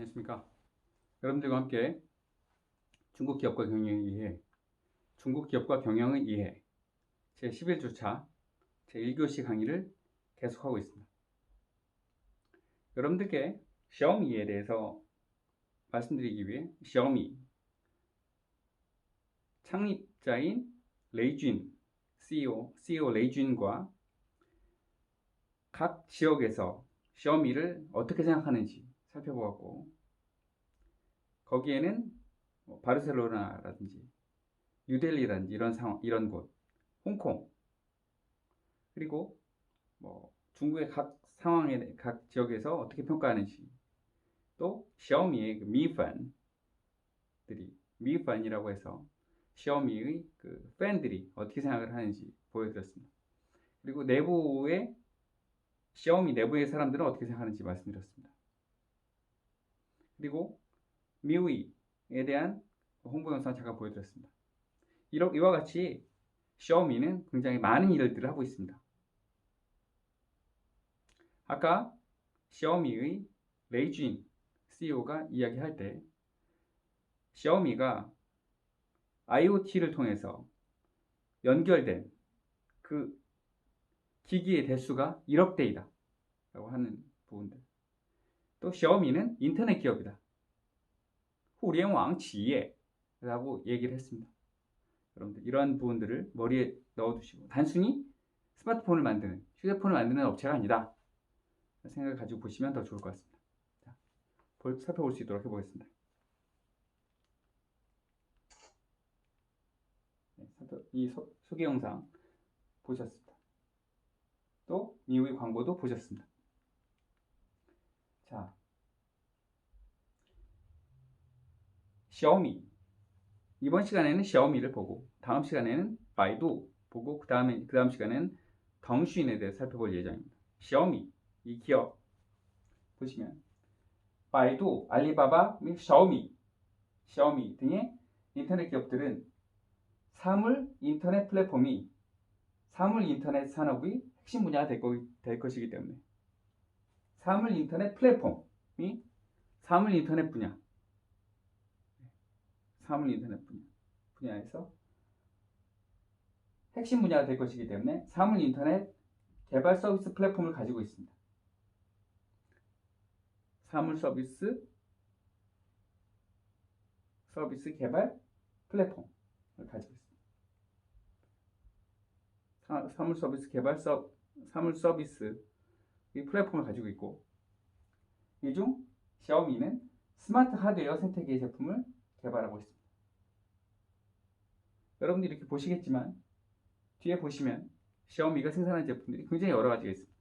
안녕하십니까. 여러분들과 함께 중국 기업과 경영의 이해, 중국 기업과 경영의 이해 제11주차 제1교시 강의를 계속하고 있습니다. 여러분들께 샤오미에 대해서 말씀드리기 위해 샤오미 창립자인 레이쥔 CEO 레이쥔과 각 지역에서 샤오미를 어떻게 생각하는지 살펴보았고, 거기에는 바르셀로나라든지 뉴델리라든지 이런 곳, 홍콩, 그리고 중국의 각 상황에 각 지역에서 어떻게 평가하는지, 또 샤오미의 그 미펀이라고 해서 샤오미의 그 팬들이 어떻게 생각을 하는지 보여드렸습니다. 그리고 샤오미 내부의 사람들은 어떻게 생각하는지 말씀드렸습니다. 그리고 미우이에 대한 홍보 영상 잠깐 보여드렸습니다. 이와 같이 샤오미는 굉장히 많은 일들을 하고 있습니다. 아까 샤오미의 레이쥔 CEO가 이야기할 때 샤오미가 IoT를 통해서 연결된 그 기기의 대수가 1억 대이다 라고 하는 부분들, 또 샤오미는 인터넷 기업이다, 후리엔왕企业라고 얘기를 했습니다. 여러분들 이러한 부분들을 머리에 넣어두시고 단순히 스마트폰을 만드는, 휴대폰을 만드는 업체가 아니다 생각을 가지고 보시면 더 좋을 것 같습니다. 자, 살펴볼 수 있도록 해보겠습니다. 이 소개 영상 보셨습니다. 또 미우이 광고도 보셨습니다. 자, 샤오미, 이번 시간에는 샤오미를 보고 다음 시간에는 바이두 보고 그 다음 시간에는 덩슈인에 대해 살펴볼 예정입니다. 샤오미, 이 기업 보시면 바이두, 알리바바 및 샤오미 등의 인터넷 기업들은 사물 인터넷 플랫폼이 사물 인터넷 산업의 핵심 분야가 될 것이기 때문에 사물 인터넷 플랫폼이 사물 인터넷 분야에서 핵심 분야가 될 것이기 때문에 사물 인터넷 개발 서비스 플랫폼을 가지고 있습니다. 사물 서비스 개발 플랫폼을 가지고 있습니다. 사물 서비스 이 플랫폼을 가지고 있고, 이 중 샤오미는 스마트 하드웨어 생태계의 제품을 개발하고 있습니다. 여러분들이 이렇게 보시겠지만 뒤에 보시면 샤오미가 생산한 제품들이 굉장히 여러 가지가 있습니다.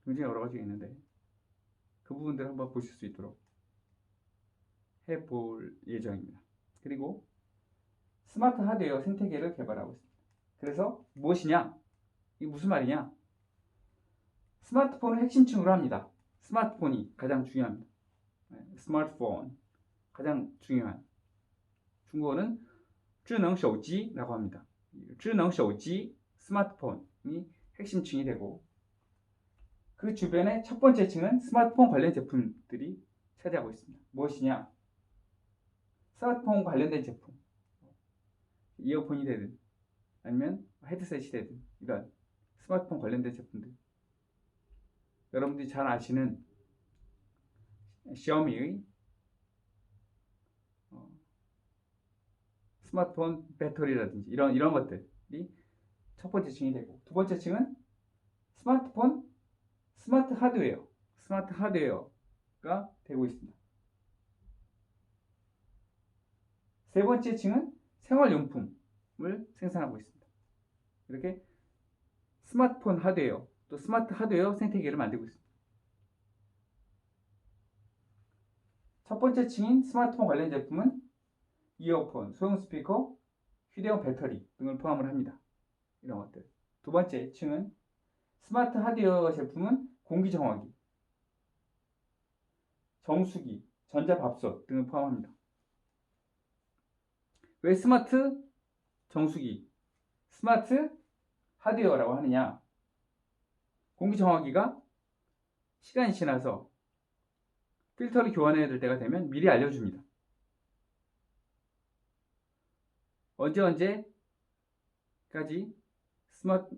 굉장히 여러 가지가 있는데 그 부분들을 한번 보실 수 있도록 해볼 예정입니다. 그리고 스마트 하드웨어 생태계를 개발하고 있습니다. 그래서 무엇이냐? 이게 무슨 말이냐? 스마트폰을 핵심층으로 합니다. 스마트폰이 가장 중요합니다. 스마트폰 가장 중요한, 중국어는 智能手机라고 합니다. 智能手机, 스마트폰이 핵심층이 되고, 그 주변의 첫 번째 층은 스마트폰 관련 제품들이 차지하고 있습니다. 무엇이냐? 스마트폰 관련된 제품, 이어폰이 되든 아니면 헤드셋이 되든 이런 스마트폰 관련된 제품들, 여러분들이 잘 아시는 샤오미의 스마트폰 배터리라든지 이런 것들이 첫 번째 층이 되고, 두 번째 층은 스마트 하드웨어가 되고 있습니다. 세 번째 층은 생활용품을 생산하고 있습니다. 이렇게 스마트폰 하드웨어, 또 스마트 하드웨어 생태계를 만들고 있습니다. 첫 번째 층인 스마트폰 관련 제품은 이어폰, 소형 스피커, 휴대용 배터리 등을 포함을 합니다. 이런 것들. 두 번째 층은 스마트 하드웨어 제품은 공기정화기, 정수기, 전자밥솥 등을 포함합니다. 왜 스마트 하드웨어라고 하느냐? 공기정화기가 시간이 지나서 필터를 교환해야 될 때가 되면 미리 알려줍니다. 언제까지 스마트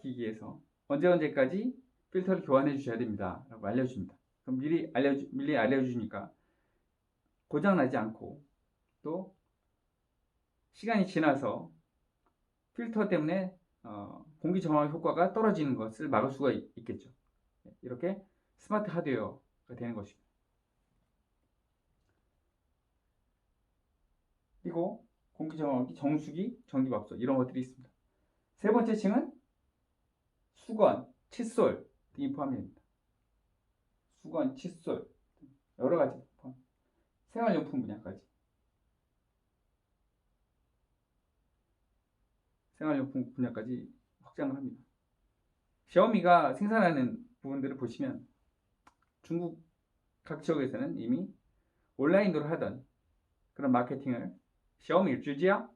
기기에서 언제까지 필터를 교환해 주셔야 됩니다 라고 알려줍니다. 그럼 미리 알려주니까 고장나지 않고 또 시간이 지나서 필터 때문에 공기 정화 효과가 떨어지는 것을 막을 수가 있겠죠. 이렇게 스마트 하드웨어가 되는 것입니다. 그리고 공기 정화기, 정수기, 전기밥솥 이런 것들이 있습니다. 세 번째 층은 수건, 칫솔 등이 포함됩니다. 수건, 칫솔 여러 가지 포함. 생활용품 분야까지. 생활용품 분야까지 확장을 합니다. 샤오미가 생산하는 부분들을 보시면 중국 각 지역에서는 이미 온라인으로 하던 그런 마케팅을 샤오미 주지야,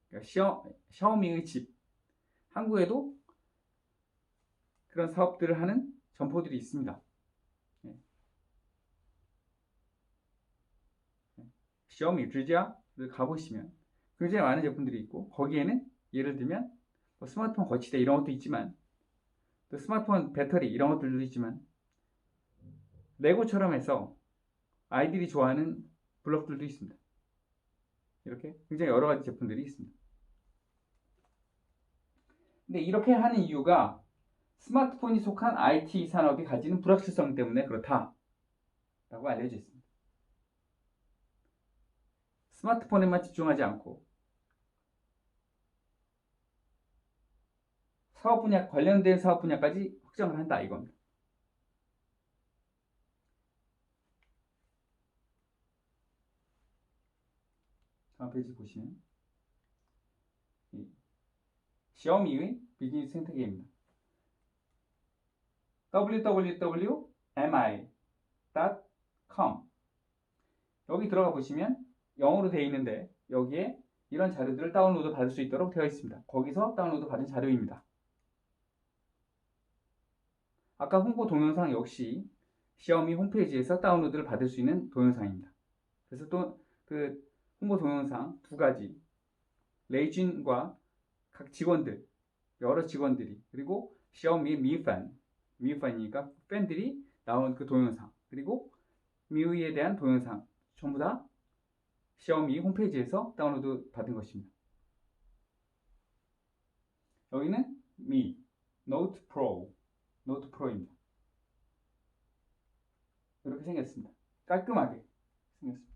그러니까 샤오미의 집, 한국에도 그런 사업들을 하는 점포들이 있습니다. 샤오미 주지야를 가보시면 굉장히 많은 제품들이 있고 거기에는 예를 들면 뭐 스마트폰 거치대 이런 것도 있지만 또 스마트폰 배터리 이런 것들도 있지만 레고처럼 해서 아이들이 좋아하는 블록들도 있습니다. 이렇게 굉장히 여러 가지 제품들이 있습니다. 근데 이렇게 하는 이유가 스마트폰이 속한 IT 산업이 가지는 불확실성 때문에 그렇다라고 알려져 있습니다. 스마트폰에만 집중하지 않고 관련된 사업 분야까지 확장을 한다 이겁니다. 다음 페이지 보시면 샤오미의 비즈니스 생태계입니다. www.mi.com 여기 들어가 보시면 영어로 되어 있는데 여기에 이런 자료들을 다운로드 받을 수 있도록 되어 있습니다. 거기서 다운로드 받은 자료입니다. 아까 홍보 동영상 역시 샤오미 홈페이지에서 다운로드를 받을 수 있는 동영상입니다. 그래서 또 그 홍보 동영상 두 가지 레이준과 각 직원들 여러 직원들이 그리고 샤오미의 미팬이니까 팬들이 나온 그 동영상 그리고 미우이에 대한 동영상 전부 다 샤오미 홈페이지에서 다운로드 받은 것입니다. 여기는 미 노트 프로입니다. 이렇게 생겼습니다. 깔끔하게 생겼습니다.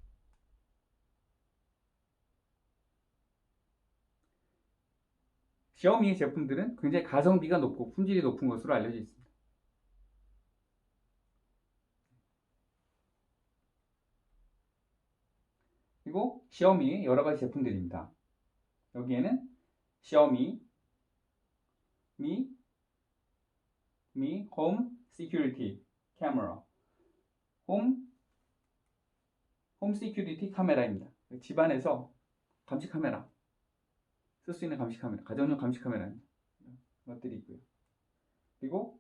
샤오미의 제품들은 굉장히 가성비가 높고 품질이 높은 것으로 알려져 있습니다. 그리고 샤오미의 여러 가지 제품들입니다. 여기에는 샤오미 미 홈 시큐리티 카메라 홈 시큐리티 카메라입니다. 집안에서 감시 카메라 쓸 수 있는 감시 카메라, 가정용 감시 카메라입니다. 것들이 있고요. 그리고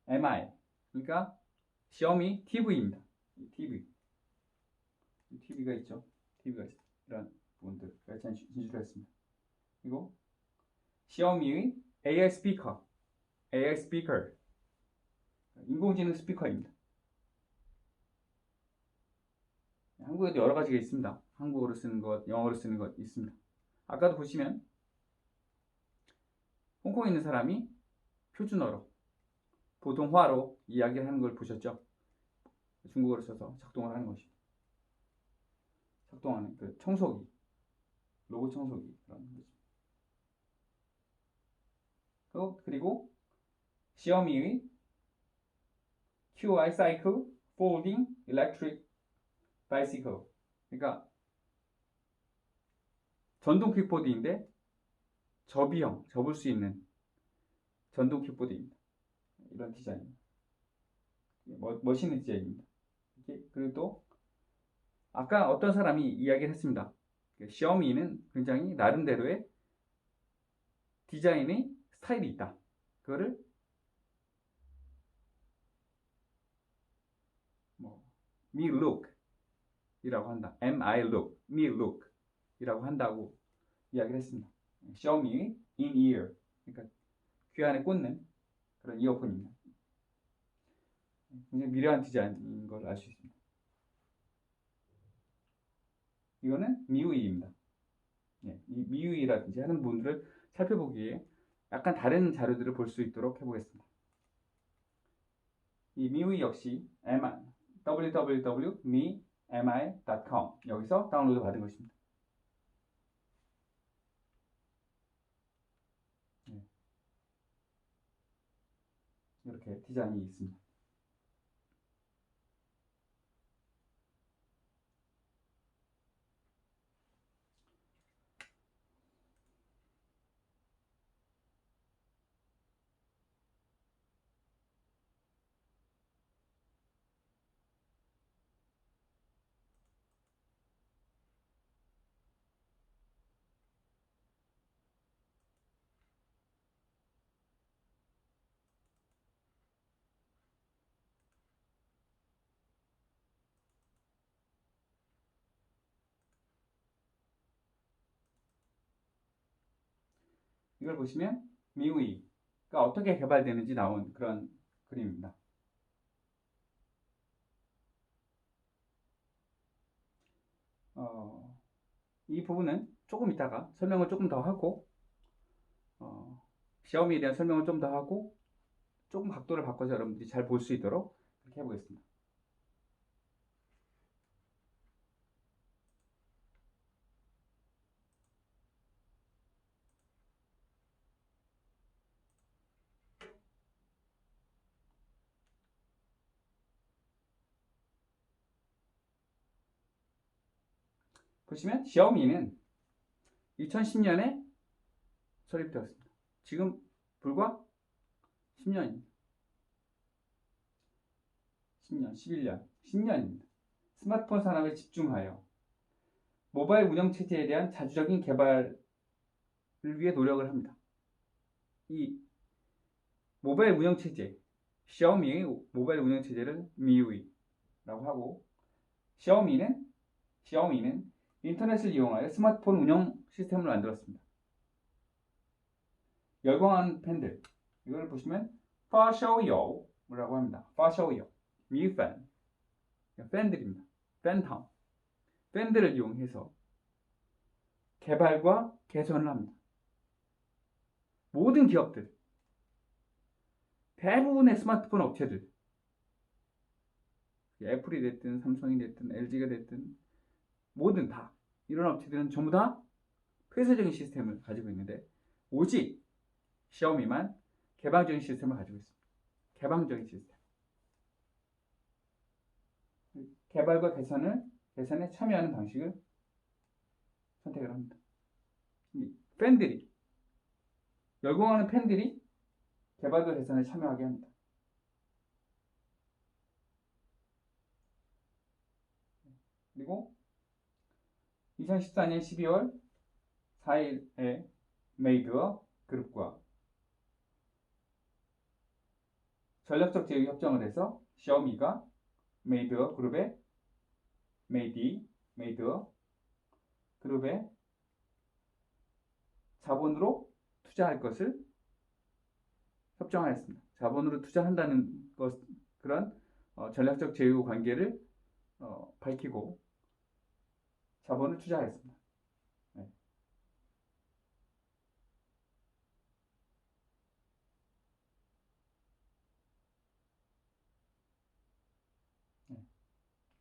MI 그러니까 샤오미 TV입니다. TV가 있죠. TV가 있죠. 이런 부분들을 진출했습니다. 그리고 샤오미의 AI 스피커 인공지능 스피커입니다. 한국에도 여러 가지가 있습니다. 한국어로 쓰는 것, 영어로 쓰는 것 있습니다. 아까도 보시면 홍콩에 있는 사람이 표준어로 보통화로 이야기를 하는 걸 보셨죠? 중국어를 써서 작동을 하는 것입니다. 작동하는 그 청소기, 로봇 청소기 그런 거죠. 그리고 샤오미의 QI 사이클 폴딩 일렉트릭 바이시클 그러니까 전동 킥보드인데 접을 수 있는 전동 킥보드입니다. 이런 디자인입니다. 멋있는 디자인입니다. 그리고 또 아까 어떤 사람이 이야기를 했습니다. 샤오미는 굉장히 나름대로의 디자인의 스타일이 있다. 그거를 me look 이라고 한다. am I look, me look 이라고 한다고 이야기를 했습니다. 샤오미 in ear, 그러니까 귀 안에 꽂는 그런 이어폰입니다. 굉장히 미려한 디자인인 걸 알 수 있습니다. 이거는 미우이입니다. 이 미우이라든지 하는 분들을 살펴보기에 약간 다른 자료들을 볼 수 있도록 해보겠습니다. 이 미우이 역시 www.mimi.com 여기서 다운로드 받은 것입니다. 이렇게 디자인이 있습니다. 이걸 보시면 미우이가 어떻게 개발되는지 나온 그런 그림입니다. 이 부분은 조금 이따가 설명을 조금 더 하고 샤오미에 대한 설명을 좀 더 하고 조금 각도를 바꿔서 여러분들이 잘 볼 수 있도록 그렇게 해보겠습니다. 보시면 샤오미는 2010년에 설립되었습니다. 지금 불과 10년입니다. 10년, 11년, 10년입니다. 스마트폰 산업에 집중하여 모바일 운영체제에 대한 자주적인 개발을 위해 노력을 합니다. 이 모바일 운영체제, 샤오미의 모바일 운영체제를 미우이라고 하고 샤오미는 인터넷을 이용하여 스마트폰 운영 시스템을 만들었습니다. 열광하는 팬들, 이걸 보시면 파샤오요라고 합니다. 파샤오요, 미팬, 팬들입니다. 팬타운, 팬들을 이용해서 개발과 개선을 합니다. 모든 기업들, 대부분의 스마트폰 업체들, 애플이 됐든 삼성이 됐든 LG가 됐든 모든 다 이런 업체들은 전부 다 폐쇄적인 시스템을 가지고 있는데 오직 샤오미만 개방적인 시스템을 가지고 있습니다. 개방적인 시스템. 개발과 개선에 참여하는 방식을 선택을 합니다. 팬들이, 열광하는 팬들이 개발과 개선에 참여하게 합니다. 그리고 2014년 12월 4일에 메이드어 그룹과 전략적 제휴 협정을 해서 샤오미가 메이드어 그룹의 메이드어 그룹의 자본으로 투자할 것을 협정하였습니다. 자본으로 투자한다는 것, 그런 전략적 제휴 관계를 밝히고 자본을 투자하였습니다. 네.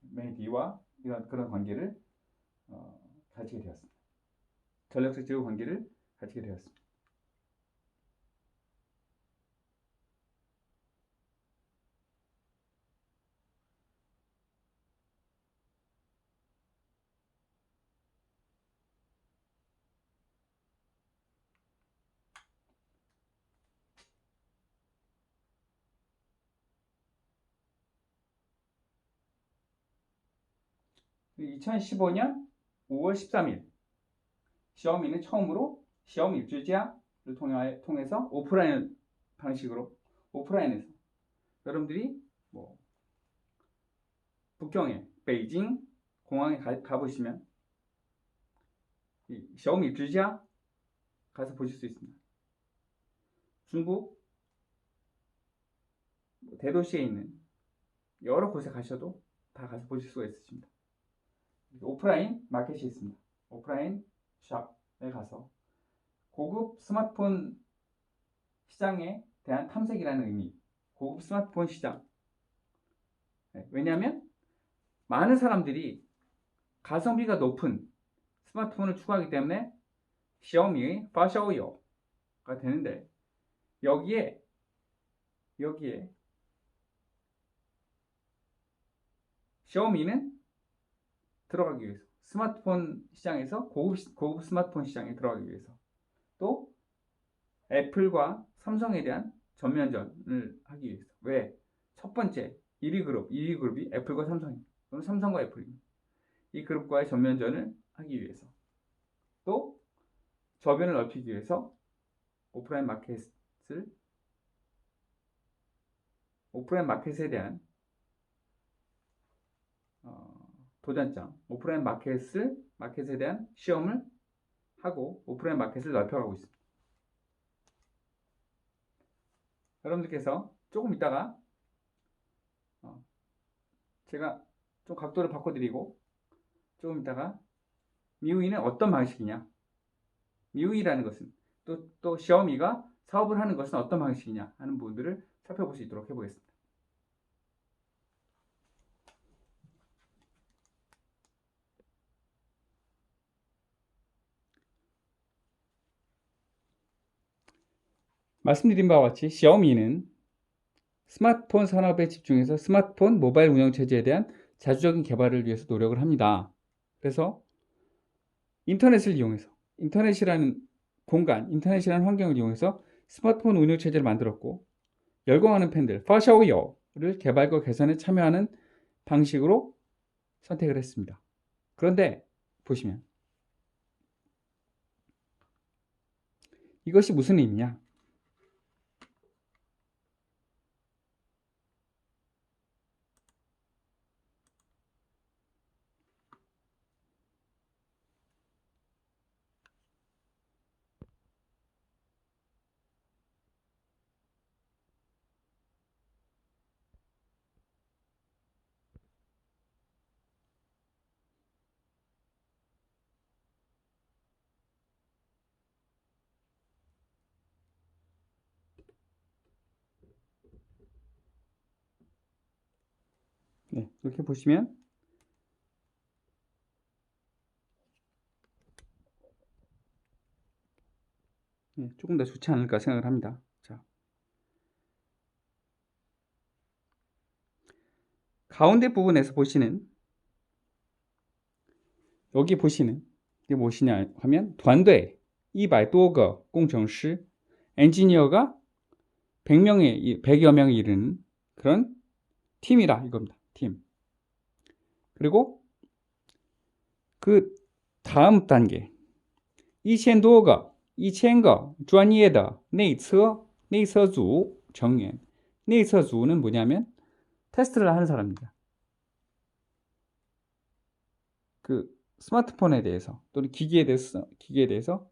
메이디와 그런 관계를 가지게 되었습니다. 전략적 제휴 관계를 가지게 되었습니다. 그리고 2015년 5월 13일 샤오미는 처음으로 샤오미 주지아 통해서 오프라인 방식으로 오프라인에서 여러분들이 뭐 북경에 베이징 공항에 가보시면 이 샤오미 지자 가서 보실 수 있습니다. 중국 대도시에 있는 여러 곳에 가셔도 다 가서 보실 수가 있으십니다. 오프라인 마켓이 있습니다. 오프라인 샵에 가서 고급 스마트폰 시장에 대한 탐색이라는 의미, 고급 스마트폰 시장. 왜냐하면 많은 사람들이 가성비가 높은 스마트폰을 추구하기 때문에 샤오미의 파샤오요가 되는데 여기에 샤오미는 들어가기 위해서 스마트폰 시장에서 고급 스마트폰 시장에 들어가기 위해서 또 애플과 삼성에 대한 전면전을 하기 위해서 왜? 첫 번째 1위 그룹이 애플과 삼성입니다. 또는 삼성과 애플입니다. 이 그룹과의 전면전을 하기 위해서 또 저변을 넓히기 위해서 오프라인 마켓에 대한 도전장, 오프라인 마켓에 대한 시험을 하고 오프라인 마켓을 넓혀가고 있습니다. 여러분들께서 조금 있다가 제가 좀 각도를 바꿔드리고 조금 있다가 미우이는 어떤 방식이냐, 미우이라는 것은 또 샤오미가 사업을 하는 것은 어떤 방식이냐 하는 부분들을 살펴볼 수 있도록 해보겠습니다. 말씀드린 바와 같이 샤오미는 스마트폰 산업에 집중해서 스마트폰 모바일 운영체제에 대한 자주적인 개발을 위해서 노력을 합니다. 그래서 인터넷을 이용해서 인터넷이라는 환경을 이용해서 스마트폰 운영체제를 만들었고 열광하는 팬들, 파샤오요를 개발과 개선에 참여하는 방식으로 선택을 했습니다. 그런데 보시면 이것이 무슨 의미냐? 네, 이렇게 보시면 조금 더 좋지 않을까 생각을 합니다. 자, 가운데 부분에서 보시는 여기 보시는 이게 무엇이냐 하면 团队 100多个工程师 엔지니어가 100여 명에 이르는 그런 팀이라 이겁니다. 팀. 그리고 그 다음 단계 1000个专业的内测组成员 内测组는 뭐냐면 테스트를 하는 사람입니다. 그 스마트폰에 대해서 또는 기기에 대해서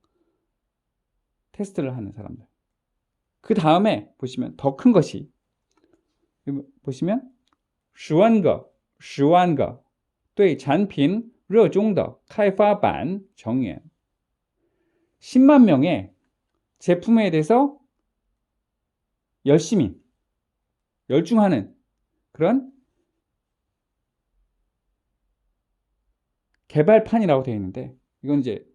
테스트를 하는 사람들. 그 다음에 보시면 더 큰 것이 보시면 10万个对产品热衷的开发版成员 10만 명의 제품에 대해서 열심히 열중하는 그런 개발판이라고 되어 있는데 이건 이제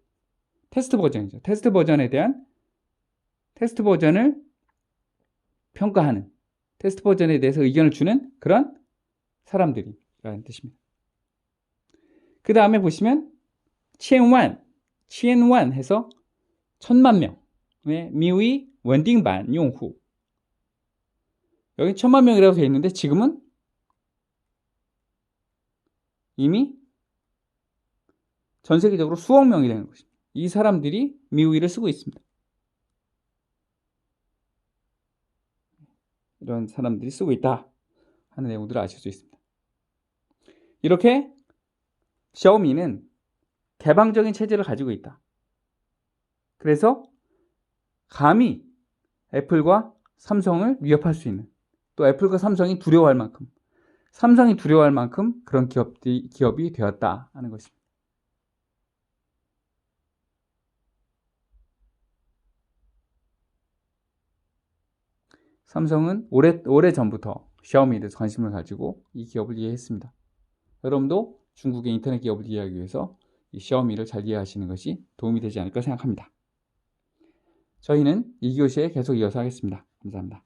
테스트 버전이죠. 테스트 버전을 평가하는 테스트 버전에 대해서 의견을 주는 그런 사람들이라는 뜻입니다. 그 다음에 보시면 千万 해서 1000만 명의 미우이 원딩반 용후 여기 1000만 명이라고 되어 있는데 지금은 이미 전 세계적으로 수억 명이 되는 것입니다. 이 사람들이 미우이를 쓰고 있습니다. 이런 사람들이 쓰고 있다 하는 내용들을 아실 수 있습니다. 이렇게 샤오미는 개방적인 체제를 가지고 있다. 그래서 감히 애플과 삼성을 위협할 수 있는, 또 애플과 삼성이 두려워할 만큼, 삼성이 두려워할 만큼 그런 기업이 되었다 하는 것입니다. 삼성은 오래 전부터 샤오미에 대해서 관심을 가지고 이 기업을 이해했습니다. 여러분도 중국의 인터넷 기업을 이해하기 위해서 이 샤오미를 잘 이해하시는 것이 도움이 되지 않을까 생각합니다. 저희는 2교시에 계속 이어서 하겠습니다. 감사합니다.